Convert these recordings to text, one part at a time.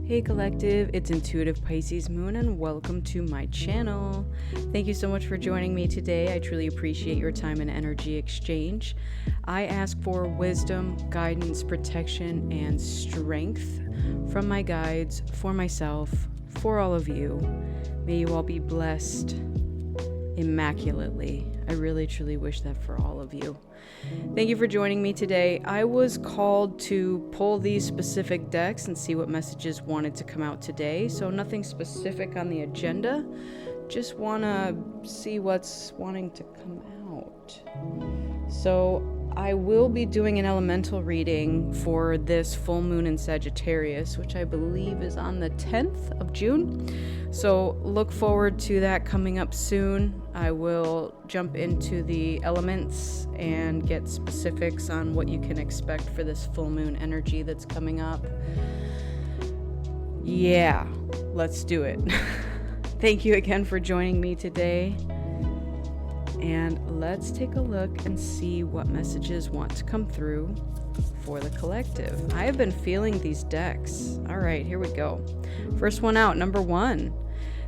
Hey collective, it's Intuitive Pisces Moon and welcome to my channel. Thank you so much for joining me today. I truly appreciate your time and energy exchange. I ask for wisdom, guidance, protection, and strength from my guides, for myself, for all of you. May you all be blessed immaculately. I really truly wish that for all of you. Thank you for joining me today. I was called to pull these specific decks and see what messages wanted to come out today. So nothing specific on the agenda. Just want to see what's wanting to come out. So I will be doing an elemental reading for this full moon in Sagittarius, which I believe is on the 10th of June. So look forward to that coming up soon. I will jump into the elements and get specifics on what you can expect for this full moon energy that's coming up. Yeah, let's do it. Thank you again for joining me today. And let's take a look and see what messages want to come through for the collective. I have been feeling these decks. All right, here we go. First one out, number 1.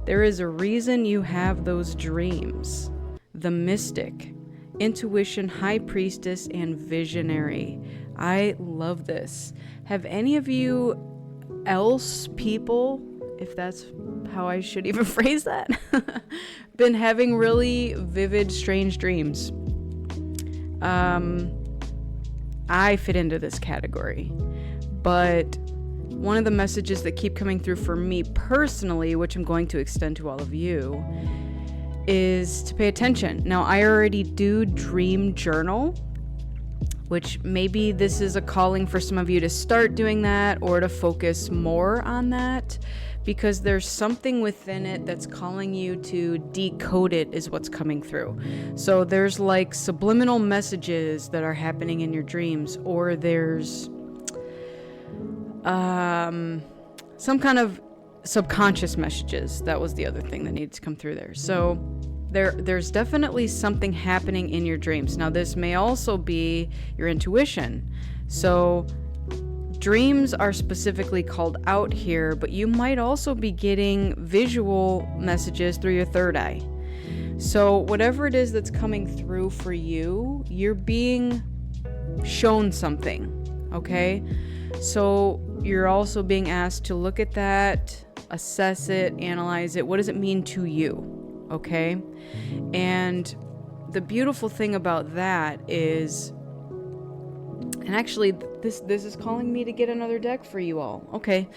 There is a reason you have those dreams. The Mystic, Intuition, High Priestess, and Visionary. I love this. Have any of you people, if that's how I should even phrase that, been having really vivid, strange dreams? I fit into this category, but one of the messages that keep coming through for me personally, which I'm going to extend to all of you, is to pay attention. Now, I already do dream journal, which maybe this is a calling for some of you to start doing that or to focus more on that, because there's something within it that's calling you to decode it, is what's coming through. So there's like subliminal messages that are happening in your dreams, or there's some kind of subconscious messages. That was the other thing that needed to come through there. So there's definitely something happening in your dreams. Now, this may also be your intuition. So dreams are specifically called out here, but you might also be getting visual messages through your third eye. So whatever it is that's coming through for you, you're being shown something, okay? So you're also being asked to look at that, assess it, analyze it. What does it mean to you? Okay? And the beautiful thing about that is, and actually this is calling me to get another deck for you all. Okay.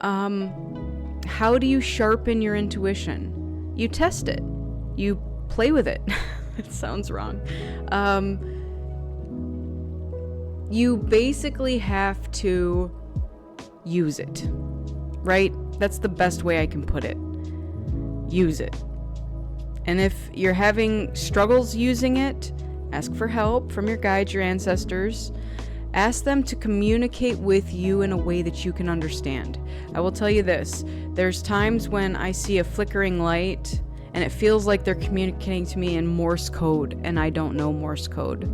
How do you sharpen your intuition? You test it. You play with it. It sounds wrong. You basically have to use it, right? That's the best way I can put it. Use it. And if you're having struggles using it, ask for help from your guides, your ancestors. Ask them to communicate with you in a way that you can understand. I will tell you this. There's times when I see a flickering light and it feels like they're communicating to me in Morse code, and I don't know Morse code.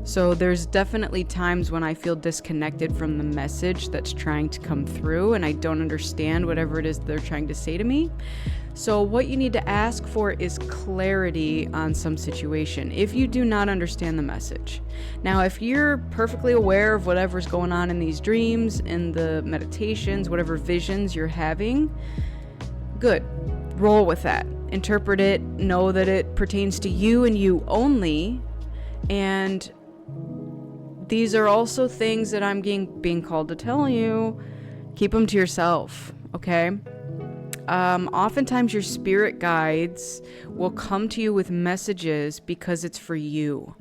So there's definitely times when I feel disconnected from the message that's trying to come through, and I don't understand whatever it is they're trying to say to me. So what you need to ask for is clarity on some situation if you do not understand the message. Now, if you're perfectly aware of whatever's going on in these dreams, in the meditations, whatever visions you're having, good. Roll with that. Interpret it. Know that it pertains to you and you only. And these are also things that I'm being called to tell you. Keep them to yourself, okay? Oftentimes your spirit guides will come to you with messages because it's for you.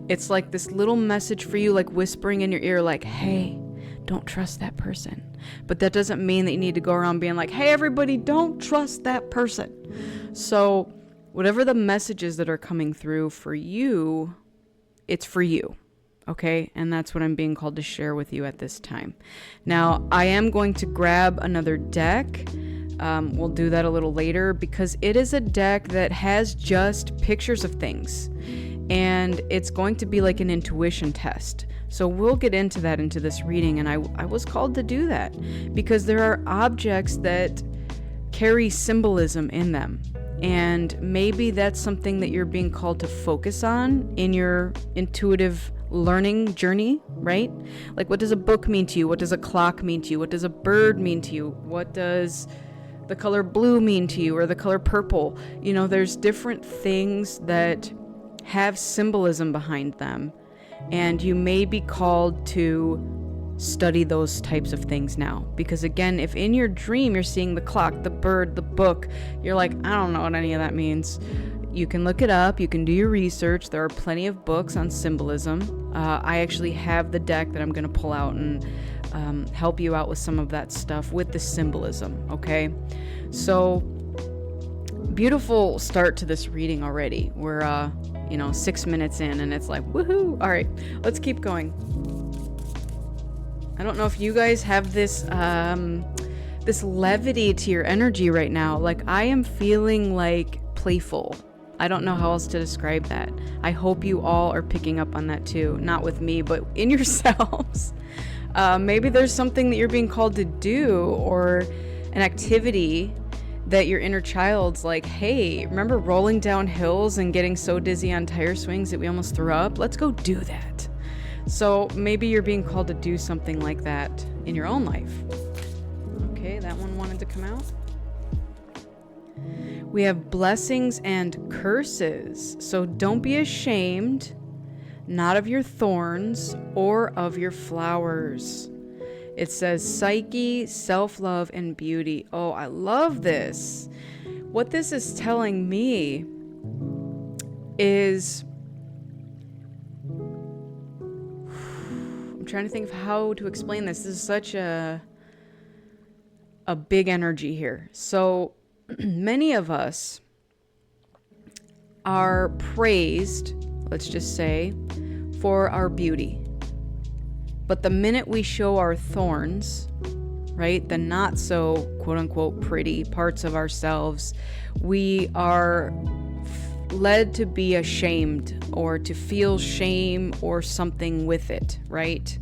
It's like this little message for you, like whispering in your ear, like, hey, don't trust that person. But that doesn't mean that you need to go around being like, hey, everybody, don't trust that person. So whatever the messages that are coming through for you, it's for you. Okay, and that's what I'm being called to share with you at this time. Now, I am going to grab another deck. We'll do that a little later because it is a deck that has just pictures of things. and it's going to be like an intuition test. So we'll get into that into this reading, and I was called to do that because there are objects that carry symbolism in them, and maybe that's something that you're being called to focus on in your intuitive learning journey, right? Like, what does a book mean to you? What does a clock mean to you? What does a bird mean to you? What does the color blue mean to you, or the color purple? You know, there's different things that have symbolism behind them, and you may be called to study those types of things now. Because again, if in your dream you're seeing the clock, the bird, the book, you're like, I don't know what any of that means. You can look it up, you can do your research. There are plenty of books on symbolism. I actually have the deck that I'm going to pull out and help you out with some of that stuff with the symbolism, okay? So, beautiful start to this reading already. We're, 6 minutes in, and it's like, woohoo! All right, let's keep going. I don't know if you guys have this, this levity to your energy right now. Like, I am feeling like playful. I don't know how else to describe that. I hope you all are picking up on that too. Not with me, but in yourselves. Maybe there's something that you're being called to do, or an activity that your inner child's like, hey, remember rolling down hills and getting so dizzy on tire swings that we almost threw up? Let's go do that. So maybe you're being called to do something like that in your own life. Okay, that one wanted to come out. We have blessings and curses. So don't be ashamed, not of your thorns or of your flowers. It says psyche, self-love, and beauty. Oh, I love this. What this is telling me is, I'm trying to think of how to explain this. This is such a big energy here. So many of us are praised, let's just say, for our beauty. But the minute we show our thorns, right, the not so quote unquote pretty parts of ourselves, we are led to be ashamed or to feel shame or something with it, right?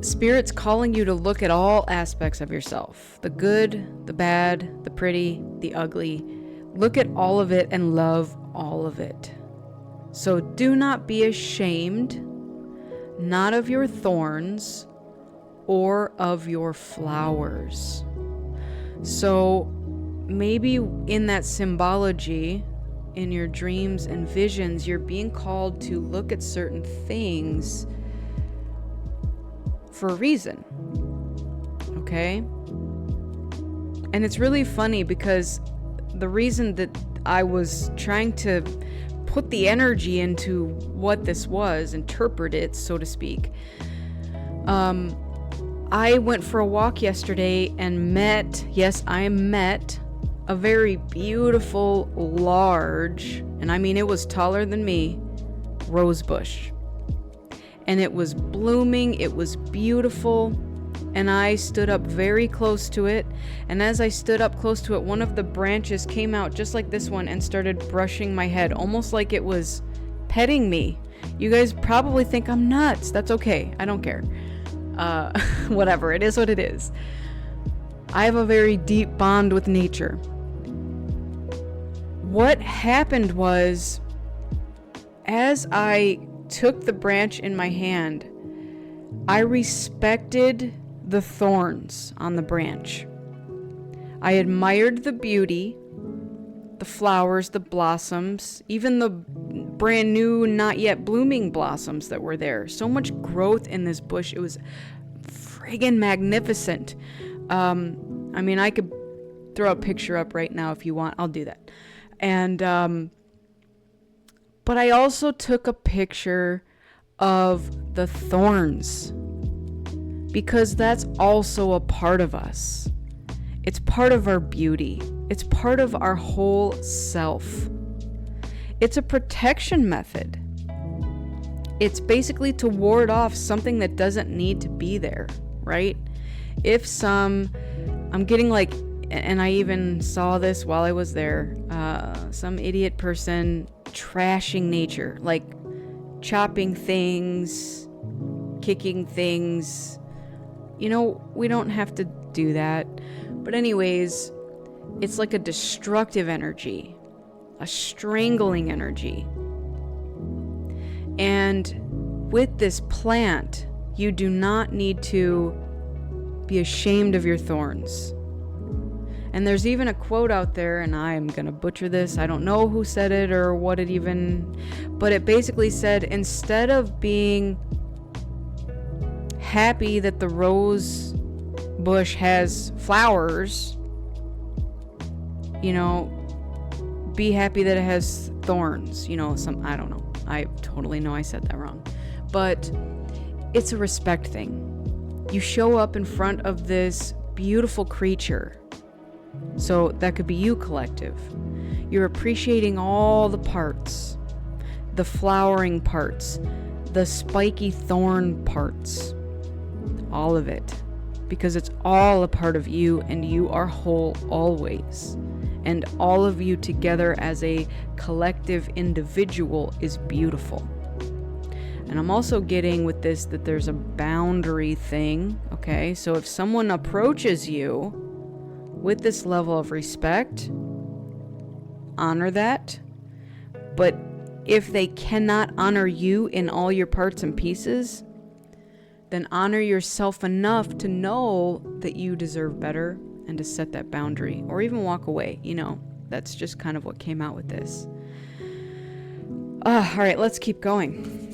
Spirit's calling you to look at all aspects of yourself, the good, the bad, the pretty, the ugly. Look at all of it and love all of it. So do not be ashamed, not of your thorns or of your flowers. So maybe in that symbology, in your dreams and visions, you're being called to look at certain things for a reason. Okay? And it's really funny because the reason that I was trying to put the energy into what this was, interpret it, so to speak. I went for a walk yesterday and met a very beautiful, large, and I mean it was taller than me, rose bush. And it was blooming, it was beautiful, and I stood up very close to it. And as I stood up close to it, one of the branches came out just like this one and started brushing my head, almost like it was petting me. You guys probably think I'm nuts. That's okay. I don't care. Whatever. It is what it is. I have a very deep bond with nature. What happened was, as I took the branch in my hand, I respected the thorns on the branch. I admired the beauty, the flowers, the blossoms, even the brand new, not yet blooming blossoms that were there. So much growth in this bush. It was friggin' magnificent. I mean, I could throw a picture up right now if you want. I'll do that. And, but I also took a picture of the thorns, because that's also a part of us. It's part of our beauty. It's part of our whole self. It's a protection method. It's basically to ward off something that doesn't need to be there, right? I'm getting like and I even saw this while I was there, some idiot person trashing nature, like chopping things, kicking things. You know, we don't have to do that. But anyways, it's like a destructive energy, a strangling energy. And with this plant, you do not need to be ashamed of your thorns. And there's even a quote out there, and I am going to butcher this. I don't know who said it or what it even, but it basically said, instead of being happy that the rose bush has flowers, you know, be happy that it has thorns. You know, I don't know. I totally know I said that wrong. But it's a respect thing. You show up in front of this beautiful creature. So that could be you, collective. You're appreciating all the parts, the flowering parts, the spiky thorn parts, all of it, because it's all a part of you, and you are whole always. And all of you together as a collective individual is beautiful. And I'm also getting with this that there's a boundary thing, okay? So if someone approaches you with this level of respect, honor that. But if they cannot honor you in all your parts and pieces, then honor yourself enough to know that you deserve better and to set that boundary, or even walk away. You know, that's just kind of what came out with this. All right, let's keep going.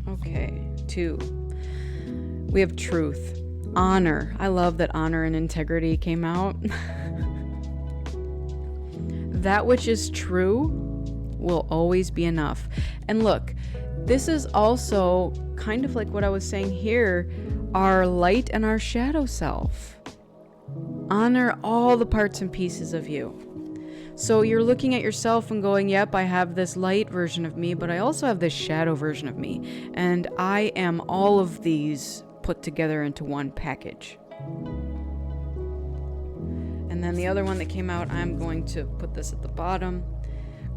Okay, 2. We have truth. Honor. I love that honor and integrity came out. That which is true will always be enough. And look, this is also kind of like what I was saying here, our light and our shadow self. Honor all the parts and pieces of you. So you're looking at yourself and going, yep, I have this light version of me, but I also have this shadow version of me. And I am all of these put together into one package. And then the other one that came out, I'm going to put this at the bottom.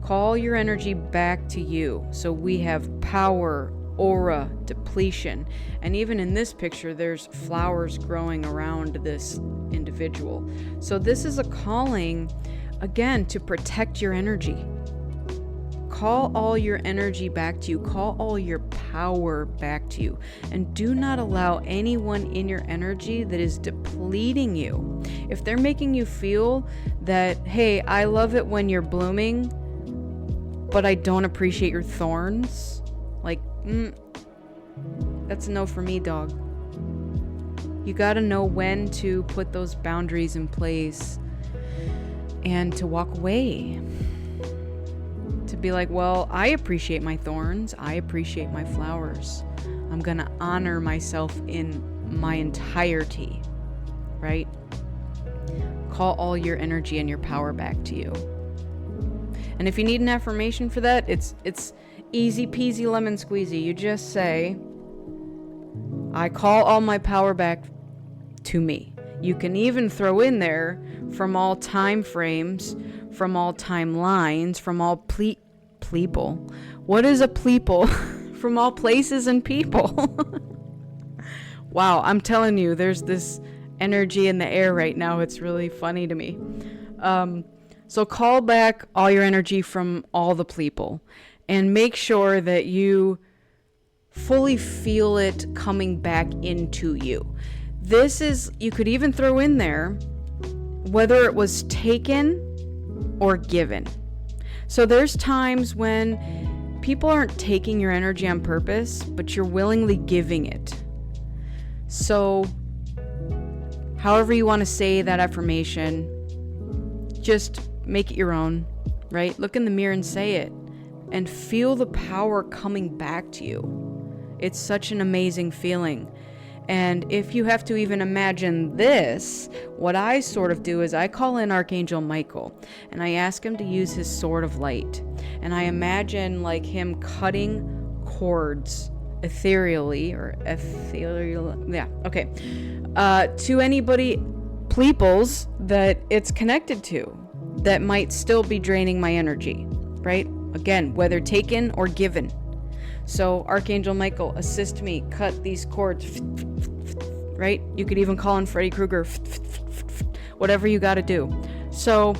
Call your energy back to you. So we have power, aura, depletion. And even in this picture, there's flowers growing around this individual. So this is a calling, again, to protect your energy. Call all your energy back to you. Call all your power back to you. And do not allow anyone in your energy that is depleting you. If they're making you feel that, hey, I love it when you're blooming, but I don't appreciate your thorns, like, that's a no for me, dog. You gotta know when to put those boundaries in place and to walk away. To be like, well, I appreciate my thorns. I appreciate my flowers. I'm going to honor myself in my entirety, right? Call all your energy and your power back to you. And if you need an affirmation for that, it's easy peasy lemon squeezy. You just say, I call all my power back to me. You can even throw in there from all time frames, from all timelines, from all people. What is a people? From all places and people. Wow, I'm telling you, there's this energy in the air right now. It's really funny to me. So call back all your energy from all the people and make sure that you fully feel it coming back into you. This is, you could even throw in there whether it was taken or given. So there's times when people aren't taking your energy on purpose, but you're willingly giving it. So however you want to say that affirmation, just make it your own, right? Look in the mirror and say it and feel the power coming back to you. It's such an amazing feeling. And if you have to even imagine this, what I sort of do is I call in Archangel Michael and I ask him to use his sword of light. And I imagine like him cutting cords ethereally to anybody, peoples that it's connected to that might still be draining my energy, right? Again, whether taken or given. So Archangel Michael, assist me, cut these cords, right? You could even call in Freddy Krueger, whatever you got to do. So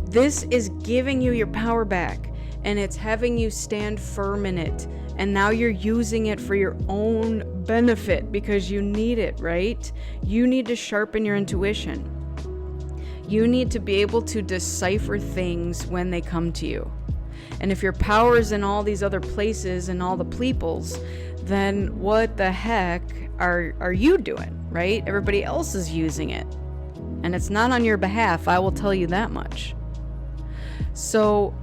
this is giving you your power back, and it's having you stand firm in it. And now you're using it for your own benefit because you need it, right? You need to sharpen your intuition. You need to be able to decipher things when they come to you. And if your power is in all these other places and all the peoples, then what the heck are you doing, right? Everybody else is using it. And it's not on your behalf, I will tell you that much. So,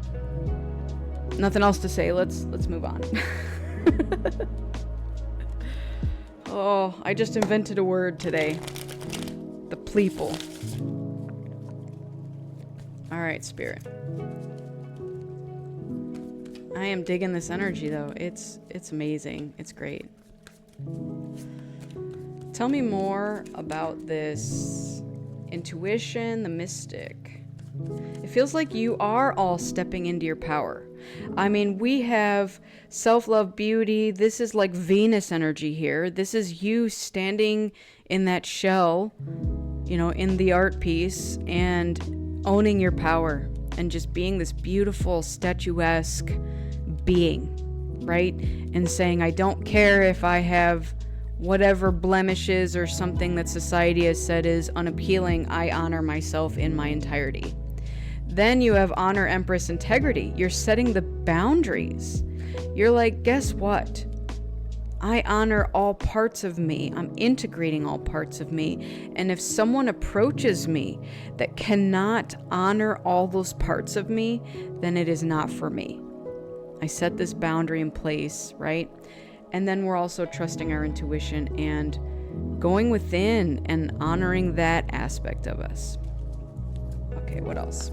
nothing else to say. Let's move on. Oh, I just invented a word today. The playful. All right, Spirit. I am digging this energy though. It's amazing. It's great. Tell me more about this intuition, the mystic. It feels like you are all stepping into your power. I mean, we have self-love, beauty. This is like Venus energy here. This is you standing in that shell, you know, in the art piece and owning your power and just being this beautiful, statuesque being, right? And saying, I don't care if I have whatever blemishes or something that society has said is unappealing. I honor myself in my entirety. Then you have honor, empress, integrity. You're setting the boundaries. You're like, guess what? I honor all parts of me. I'm integrating all parts of me. And if someone approaches me that cannot honor all those parts of me, then it is not for me. I set this boundary in place, right? And then we're also trusting our intuition and going within and honoring that aspect of us. Okay, what else?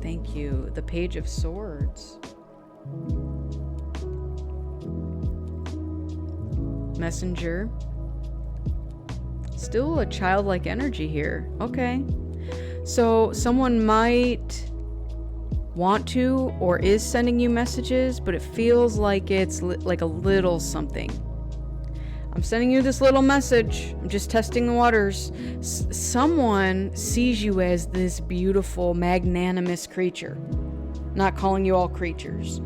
Thank you. The Page of Swords. Messenger. Still a childlike energy here. Okay. So someone might want to or is sending you messages, but it feels like it's like a little something. I'm sending you this little message. I'm just testing the waters. Someone sees you as this beautiful, magnanimous creature. Not calling you all creatures.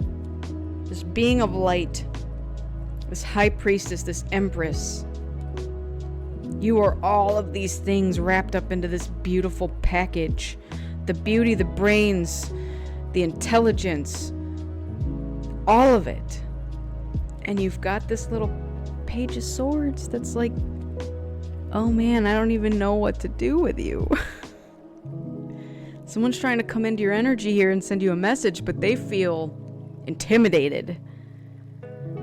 This being of light. This high priestess, this empress. You are all of these things wrapped up into this beautiful package. The beauty, the brains, the intelligence, all of it. And you've got this little Page of Swords that's like, oh man, I don't even know what to do with you. Someone's trying to come into your energy here and send you a message, but they feel intimidated.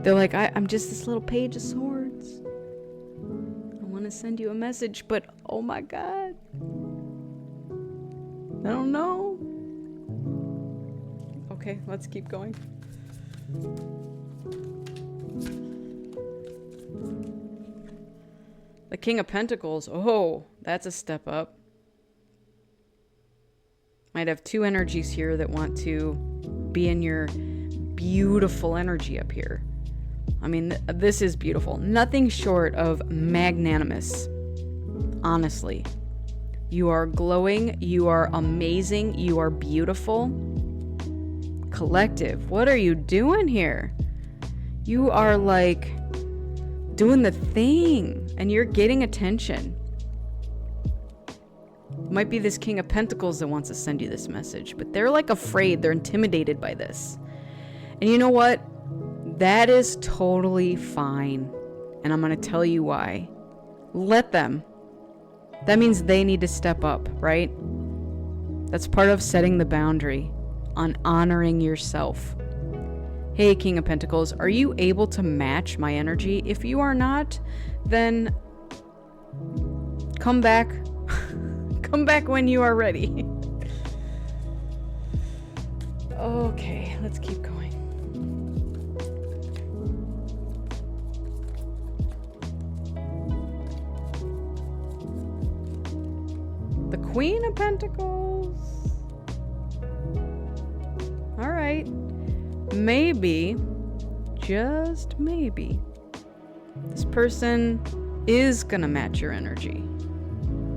They're like, I'm just this little Page of Swords. I want to send you a message, but oh my God. I don't know. Okay, let's keep going. The King of Pentacles. Oh, that's a step up. Might have two energies here that want to be in your beautiful energy up here. I mean, this is beautiful. Nothing short of magnanimous. Honestly. You are glowing. You are amazing. You are beautiful. Collective. What are you doing here? You are like doing the thing and you're getting attention. Might be this King of Pentacles that wants to send you this message, but they're like afraid. They're intimidated by this. And you know what? That is totally fine. And I'm going to tell you why. Let them. That means they need to step up, right? That's part of setting the boundary on honoring yourself. Hey, King of Pentacles, are you able to match my energy? If you are not, then come back. Come back when you are ready. Okay, let's keep going. The Queen of Pentacles. All right. Maybe, just maybe, this person is gonna match your energy.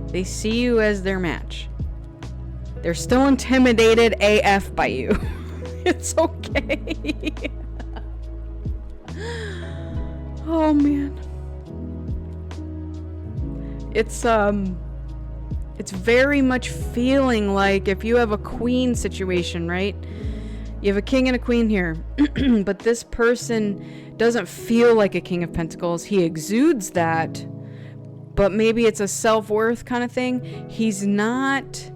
They see you as their match. They're still intimidated AF by you. It's okay. Oh man. It's very much feeling like if you have a queen situation, right? You have a king and a queen here, but this person doesn't feel like a King of Pentacles. He exudes that, but maybe it's a self-worth kind of thing. He's not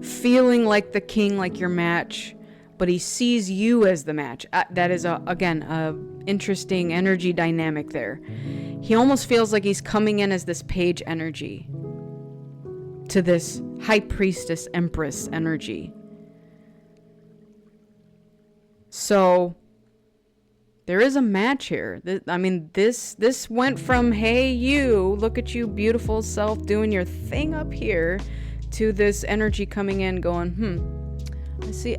feeling like the king, like your match, but he sees you as the match. That is, again, a interesting energy dynamic there. He almost feels like he's coming in as this page energy to this high priestess empress energy. So there is a match here. I mean, this went from, hey, you, look at you, beautiful self, doing your thing up here, to this energy coming in going,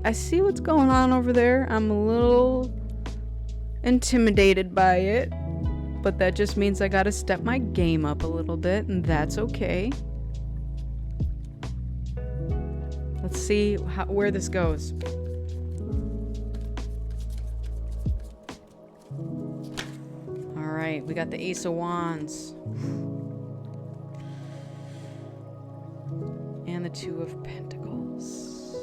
I see what's going on over there. I'm a little intimidated by it, but that just means I gotta step my game up a little bit, and that's okay. Let's see where this goes. Alright, we got the Ace of Wands. And the Two of Pentacles.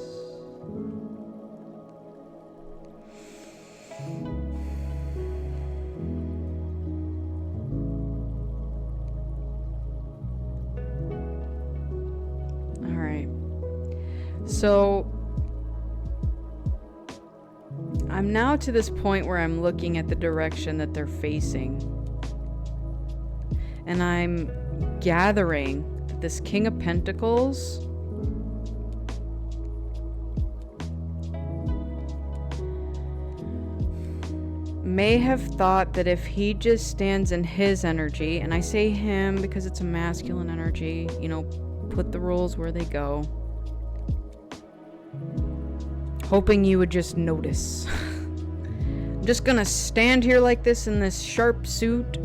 Alright. So I'm now to this point where I'm looking at the direction that they're facing. And I'm gathering that this King of Pentacles may have thought that if he just stands in his energy, and I say him because it's a masculine energy, you know, put the rules where they go, hoping you would just notice. I'm just gonna stand here like this in this sharp suit,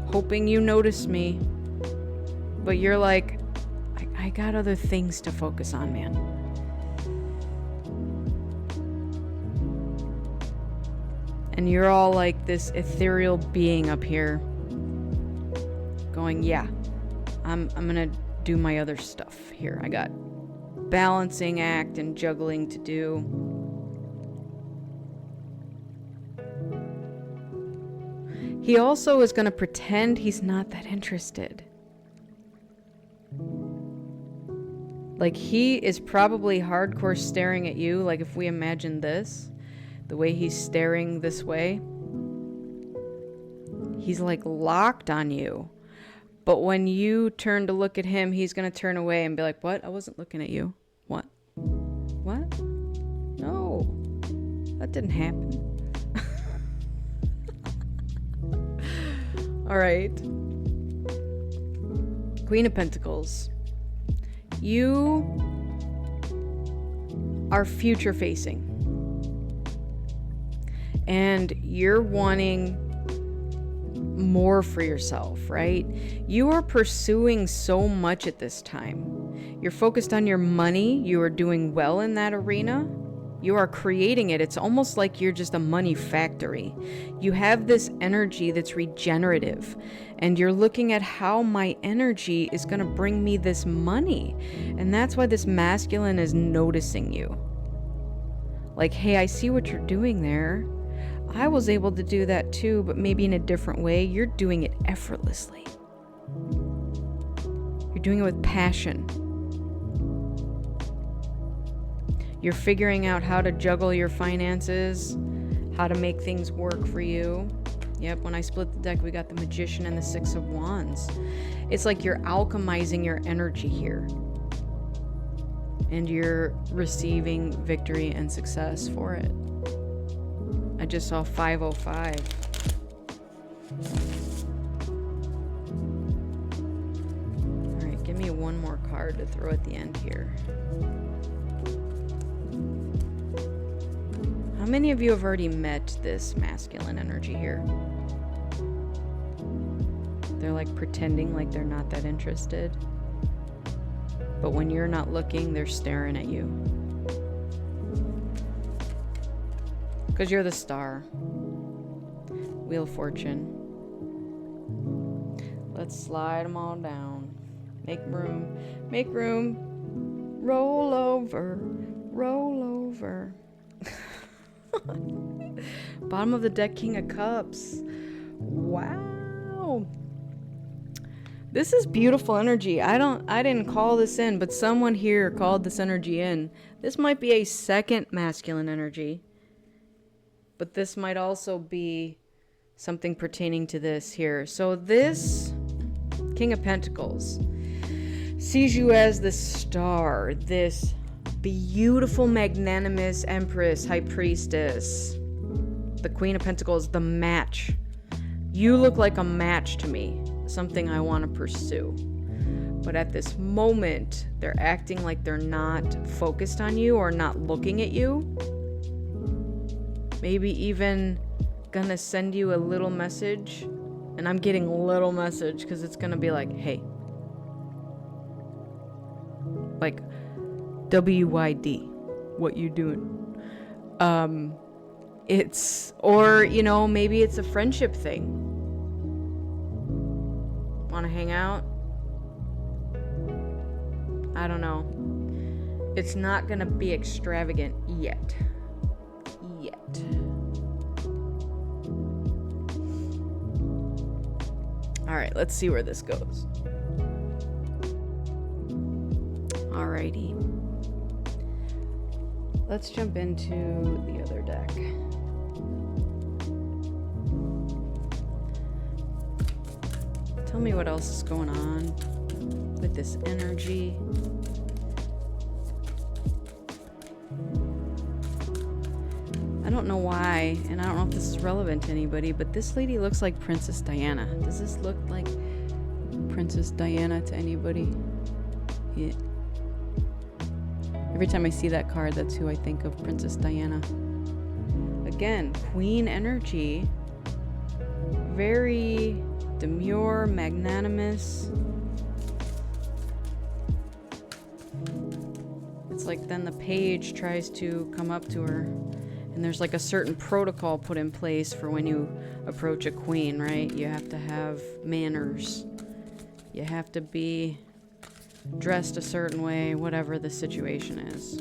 hoping you notice me. But you're like, I got other things to focus on, man. And you're all like this ethereal being up here going, yeah, I'm gonna do my other stuff here. I got balancing act and juggling to do. He also is going to pretend he's not that interested. Like, he is probably hardcore staring at you. Like, if we imagine this, the way he's staring this way, he's like locked on you. But when you turn to look at him, he's going to turn away and be like, what? I wasn't looking at you. What? What? No. That didn't happen. All right. Queen of Pentacles. You are future facing. And you're wanting more for yourself, right? You are pursuing so much at this time. You're focused on your money. You are doing well in that arena. You are creating it. It's almost like you're just a money factory. You have this energy that's regenerative, and you're looking at how my energy is going to bring me this money. And that's why this masculine is noticing you. Like, hey, I see what you're doing there. I was able to do that too, but maybe in a different way. You're doing it effortlessly. You're doing it with passion. You're figuring out how to juggle your finances, how to make things work for you. Yep, when I split the deck, we got the Magician and the Six of Wands. It's like you're alchemizing your energy here. And you're receiving victory and success for it. I just saw 505. Alright, give me one more card to throw at the end here. How many of you have already met this masculine energy here? They're like pretending like they're not that interested. But when you're not looking, they're staring at you. Because you're the star. Wheel of Fortune. Let's slide them all down. Make room. Make room. Roll over. Roll over. Bottom of the deck, King of Cups. Wow. This is beautiful energy. I didn't call this in, but someone here called this energy in. This might be a second masculine energy, but this might also be something pertaining to this here. So this King of Pentacles sees you as the star, this beautiful, magnanimous Empress, High Priestess. The Queen of Pentacles, the match. You look like a match to me. Something I want to pursue. But at this moment, they're acting like they're not focused on you or not looking at you. Maybe even gonna send you a little message. And I'm getting a little message because it's gonna be like, hey. Like, WYD. What you doing? Or, you know, maybe it's a friendship thing. Want to hang out? I don't know. It's not gonna be extravagant yet. Alright, let's see where this goes. Alrighty. Let's jump into the other deck. Tell me what else is going on with this energy. I don't know why, and I don't know if this is relevant to anybody, but this lady looks like Princess Diana. Does this look like Princess Diana to anybody? Yeah. Every time I see that card, that's who I think of, Princess Diana. Again, Queen energy. Very demure, magnanimous. It's like then the page tries to come up to her, and there's like a certain protocol put in place for when you approach a queen, right? You have to have manners. You have to be dressed a certain way, whatever the situation is.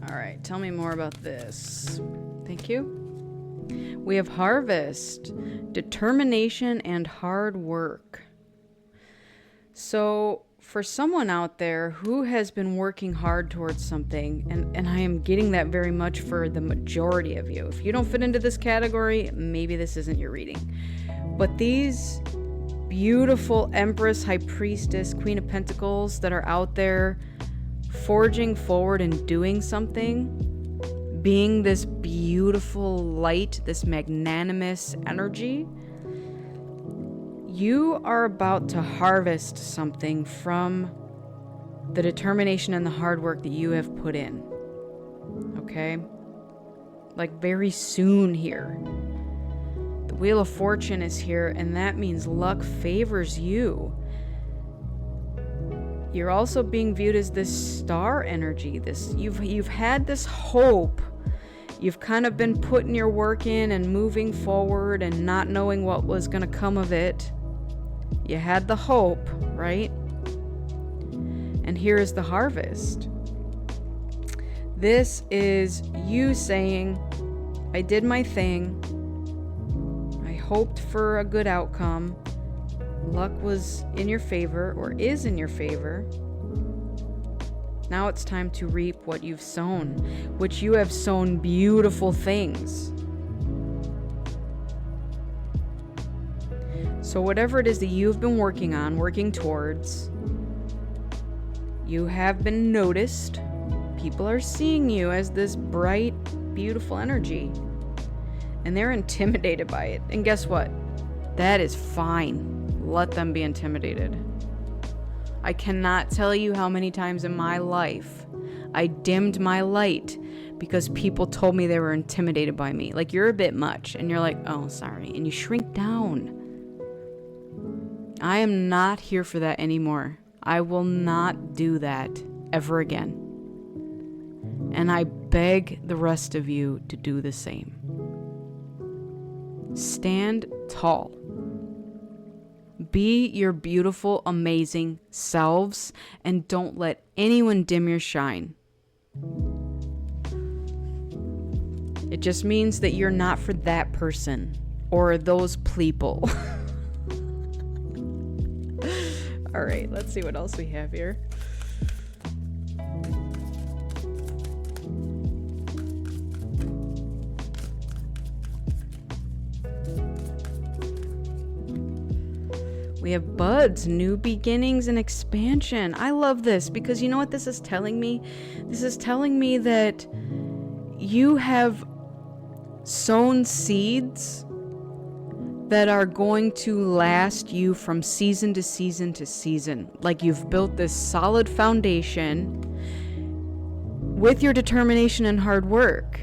All right, tell me more about this. Thank you. We have Harvest, determination and hard work. So for someone out there who has been working hard towards something, and I am getting that very much for the majority of you. If you don't fit into this category, maybe this isn't your reading. But these beautiful Empress, High Priestess, Queen of Pentacles that are out there forging forward and doing something, being this beautiful light, this magnanimous energy, you are about to harvest something from the determination and the hard work that you have put in. Okay? Like very soon here. The Wheel of Fortune is here, and that means luck favors you. You're also being viewed as this star energy. This you've had this hope. You've kind of been putting your work in and moving forward and not knowing what was going to come of it. You had the hope, right? And here is the harvest. This is you saying, I did my thing. I hoped for a good outcome. Luck was in your favor, or is in your favor. Now it's time to reap what you've sown, which you have sown beautiful things. So whatever it is that you've been working on, working towards, you have been noticed. People are seeing you as this bright, beautiful energy. And they're intimidated by it. And guess what? That is fine. Let them be intimidated. I cannot tell you how many times in my life I dimmed my light because people told me they were intimidated by me. Like, you're a bit much. And you're like, oh, sorry. And you shrink down. I am not here for that anymore. I will not do that ever again. And I beg the rest of you to do the same. Stand tall. Be your beautiful, amazing selves, and don't let anyone dim your shine. It just means that you're not for that person or those people. All right, let's see what else we have here. We have buds, new beginnings, and expansion. I love this because you know what this is telling me? This is telling me that you have sown seeds that are going to last you from season to season to season. Like, you've built this solid foundation with your determination and hard work.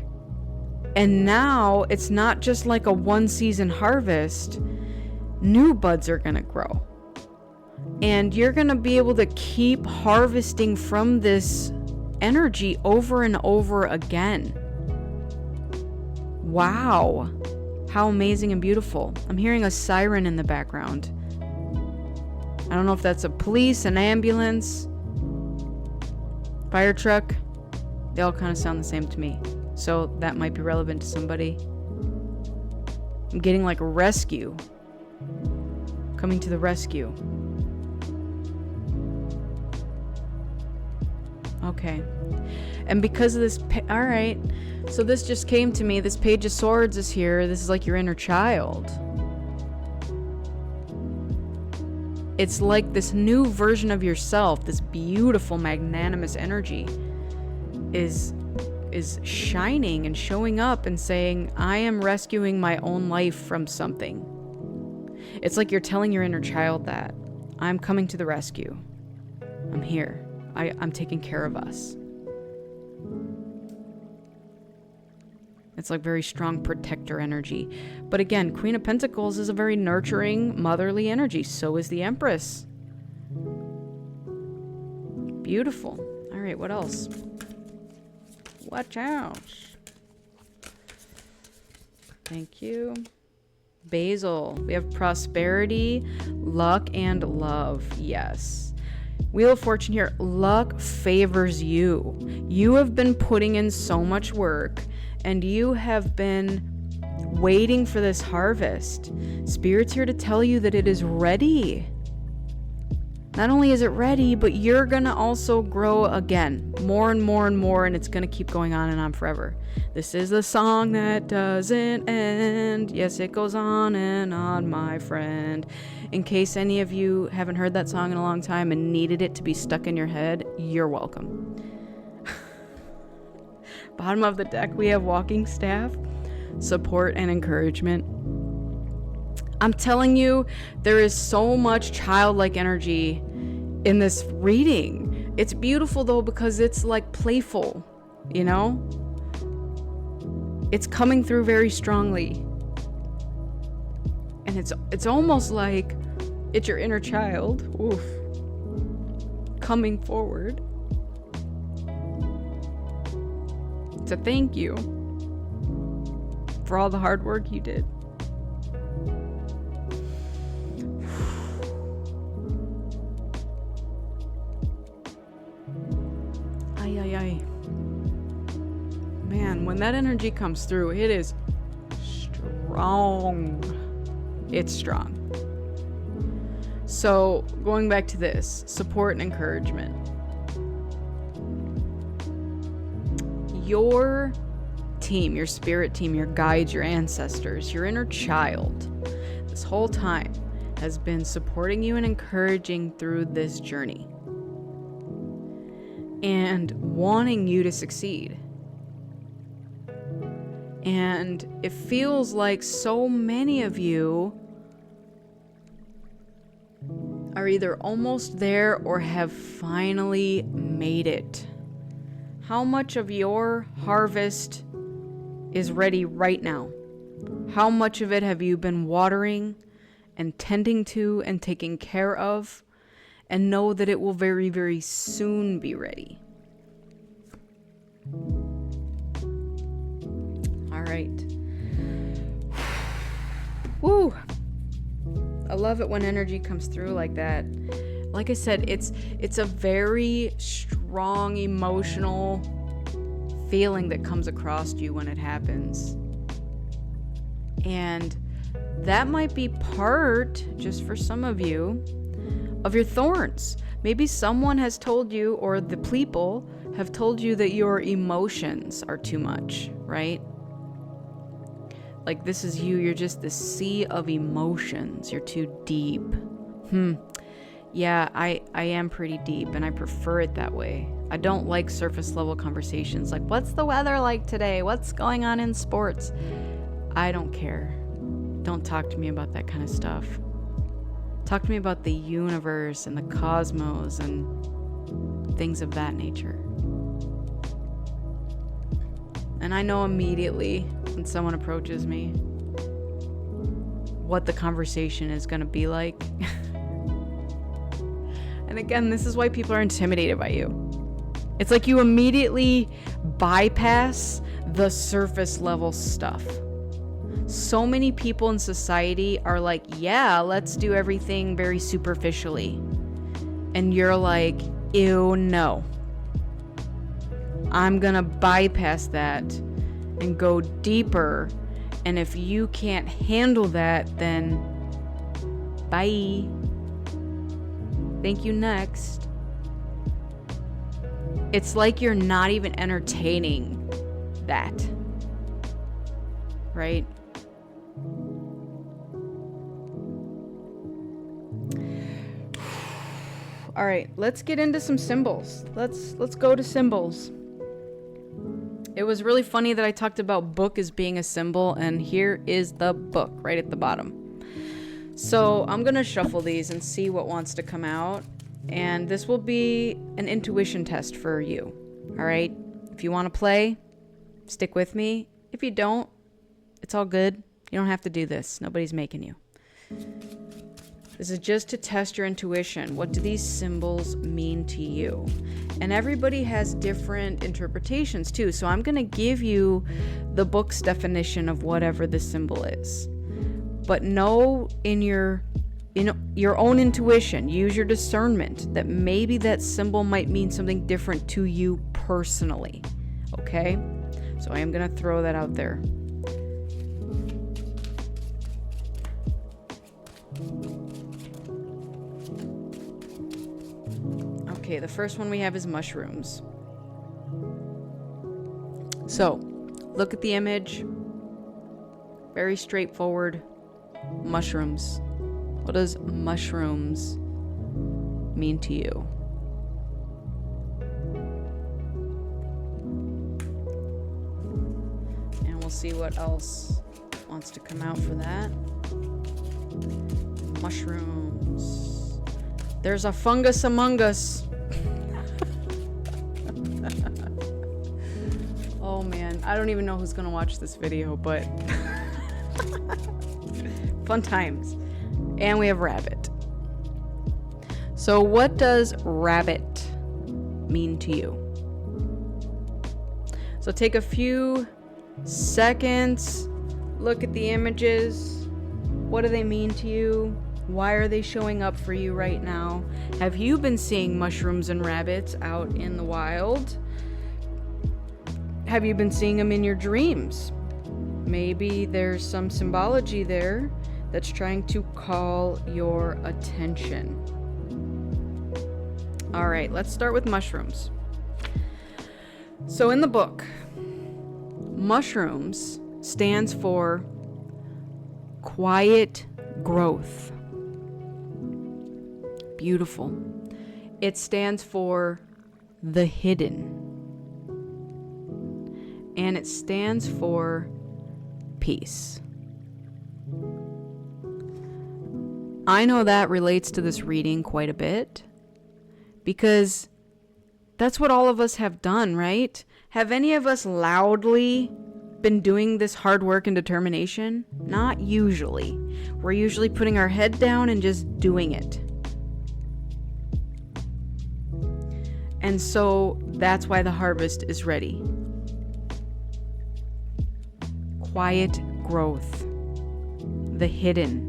And now it's not just like a one season harvest. New buds are going to grow. And you're going to be able to keep harvesting from this energy over and over again. Wow. How amazing and beautiful. I'm hearing a siren in the background. I don't know if that's a police, an ambulance, fire truck. They all kind of sound the same to me. So that might be relevant to somebody. I'm getting like a rescue. Coming to the rescue. Okay. And because of this, all right. So this just came to me. This Page of Swords is here. This is like your inner child. It's like this new version of yourself, this beautiful, magnanimous energy is shining and showing up and saying, I am rescuing my own life from something. It's like you're telling your inner child that I'm coming to the rescue. I'm here. I'm taking care of us. It's like very strong protector energy. But again, Queen of Pentacles is a very nurturing, motherly energy. So is the Empress. Beautiful. All right, what else? Watch out. Thank you. Basil. We have prosperity, luck, and love. Yes. Wheel of Fortune here. Luck favors you. You have been putting in so much work, and you have been waiting for this harvest. Spirit's here to tell you that it is ready. Not only is it ready, but you're gonna also grow again, more and more and more, and it's gonna keep going on and on forever. This is the song that doesn't end. Yes, it goes on and on, my friend. In case any of you haven't heard that song in a long time and needed it to be stuck in your head, you're welcome. Bottom of the deck, we have walking staff, support, and encouragement. I'm telling you, there is so much childlike energy in this reading. It's beautiful though, because it's like playful, you know? It's coming through very strongly. And it's almost like it's your inner child, oof, coming forward to thank you for all the hard work you did. Man, when that energy comes through, it is strong. It's strong. So, going back to this, support and encouragement. your team, your spirit team, your guides, your ancestors, your inner child, this whole time has been supporting you and encouraging through this journey and wanting you to succeed. And it feels like so many of you are either almost there or have finally made it. How much of your harvest is ready right now? How much of it have you been watering and tending to and taking care of, and know that it will very, very soon be ready? All right. Woo! I love it when energy comes through like that. Like I said, it's a very strong emotional feeling that comes across you when it happens. And that might be part, just for some of you, of your thorns. Maybe someone has told you, or the people have told you, that your emotions are too much, right? Like, this is you, you're just the sea of emotions. You're too deep. Yeah, I am pretty deep, and I prefer it that way. I don't like surface level conversations like, what's the weather like today? What's going on in sports? I don't care. Don't talk to me about that kind of stuff. Talk to me about the universe and the cosmos and things of that nature. And I know immediately when someone approaches me what the conversation is going to be like. And again, this is why people are intimidated by you. It's like you immediately bypass the surface level stuff. So many people in society are like, yeah, let's do everything very superficially. And you're like, ew, no. I'm gonna bypass that and go deeper. And if you can't handle that, then bye. Thank you, next. It's like you're not even entertaining that. Right? All right, let's get into some symbols. Let's go to symbols. It was really funny that I talked about book as being a symbol, and here is the book right at the bottom. So I'm gonna shuffle these and see what wants to come out, and this will be an intuition test for you. All right, if you want to play, stick with me. If you don't, it's all good. You don't have to do this. Nobody's making you. This is just to test your intuition. What do these symbols mean to you? And everybody has different interpretations too. So I'm going to give you the book's definition of whatever the symbol is. But know in your own intuition, use your discernment that maybe that symbol might mean something different to you personally. Okay? So I am going to throw that out there. Okay, the first one we have is mushrooms. So, look at the image. Very straightforward. Mushrooms. What does mushrooms mean to you? And we'll see what else wants to come out for that. Mushrooms. There's a fungus among us. Oh man, I don't even know who's gonna watch this video, but fun times. And we have rabbit. So what does rabbit mean to you? So take a few seconds, look at the images. What do they mean to you? Why are they showing up for you right now? Have you been seeing mushrooms and rabbits out in the wild? Have you been seeing them in your dreams? Maybe there's some symbology there that's trying to call your attention. All right, let's start with mushrooms. So in the book, mushrooms stands for quiet growth. Beautiful. It stands for the hidden. And it stands for peace. I know that relates to this reading quite a bit because that's what all of us have done, right? Have any of us loudly been doing this hard work and determination? Not usually. We're usually putting our head down and just doing it. And so that's why the harvest is ready. Quiet growth. The hidden.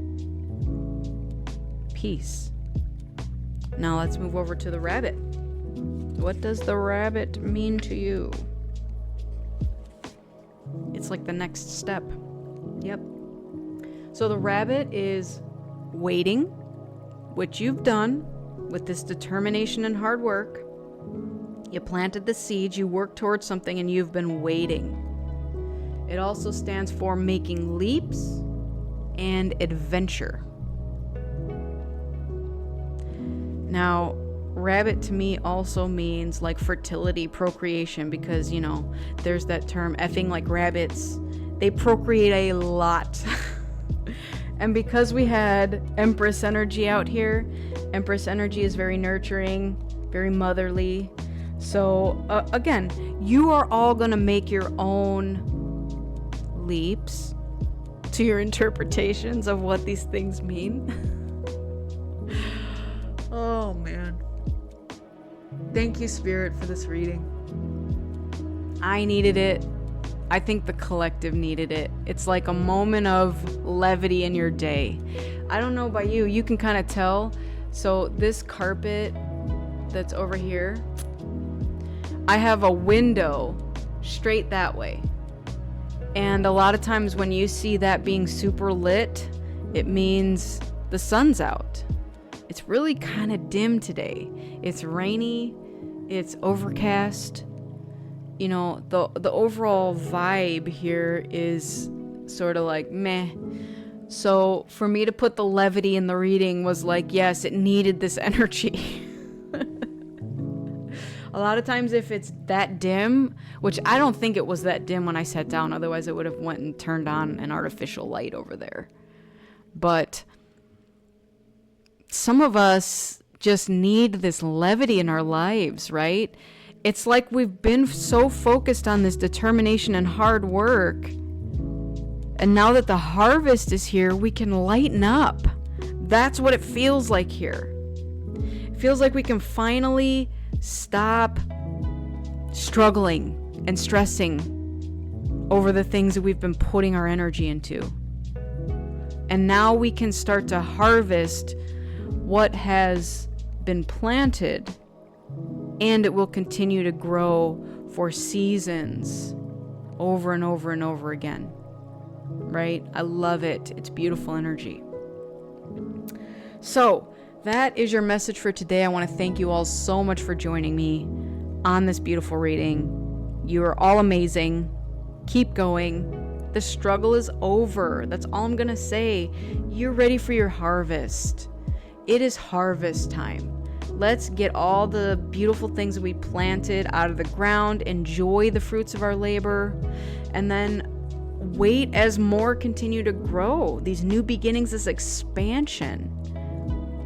Peace. Now let's move over to the rabbit. What does the rabbit mean to you? It's like the next step. Yep. So the rabbit is waiting, which you've done with this determination and hard work. You planted the seeds, you worked towards something, and you've been waiting. It also stands for making leaps and adventure. Now, rabbit to me also means like fertility, procreation, because, you know, there's that term effing like rabbits. They procreate a lot. And because we had Empress energy out here, Empress energy is very nurturing, very motherly. So, again, you are all going to make your own leaps to your interpretations of what these things mean. Oh, man. Thank you, Spirit, for this reading. I needed it. I think the collective needed it. It's like a moment of levity in your day. I don't know about you. You can kind of tell. So this carpet that's over here, I have a window straight that way. And a lot of times when you see that being super lit, it means the sun's out. It's really kind of dim today. It's rainy. It's overcast. You know, the overall vibe here is sort of like meh. So for me to put the levity in the reading was like, yes, it needed this energy. A lot of times if it's that dim, which I don't think it was that dim when I sat down, otherwise it would have went and turned on an artificial light over there. But some of us just need this levity in our lives, right? It's like we've been so focused on this determination and hard work. And now that the harvest is here, we can lighten up. That's what it feels like here. It feels like we can finally stop struggling and stressing over the things that we've been putting our energy into. And now we can start to harvest what has been planted, and it will continue to grow for seasons over and over and over again. Right? I love it. It's beautiful energy. So, that is your message for today. I want to thank you all so much for joining me on this beautiful reading. You are all amazing. Keep going. The struggle is over. That's all I'm going to say. You're ready for your harvest. It is harvest time. Let's get all the beautiful things that we planted out of the ground, enjoy the fruits of our labor, and then wait as more continue to grow. These new beginnings, this expansion,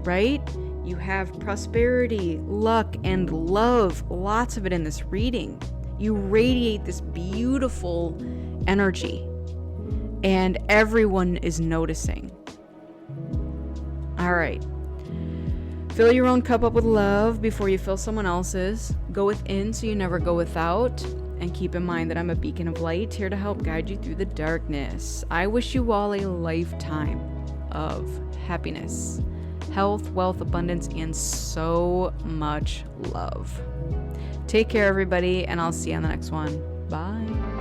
right? You have prosperity, luck, and love, lots of it in this reading. You radiate this beautiful energy, and everyone is noticing. All right. Fill your own cup up with love before you fill someone else's. Go within so you never go without. And keep in mind that I'm a beacon of light here to help guide you through the darkness. I wish you all a lifetime of happiness, health, wealth, abundance, and so much love. Take care, everybody, and I'll see you on the next one. Bye.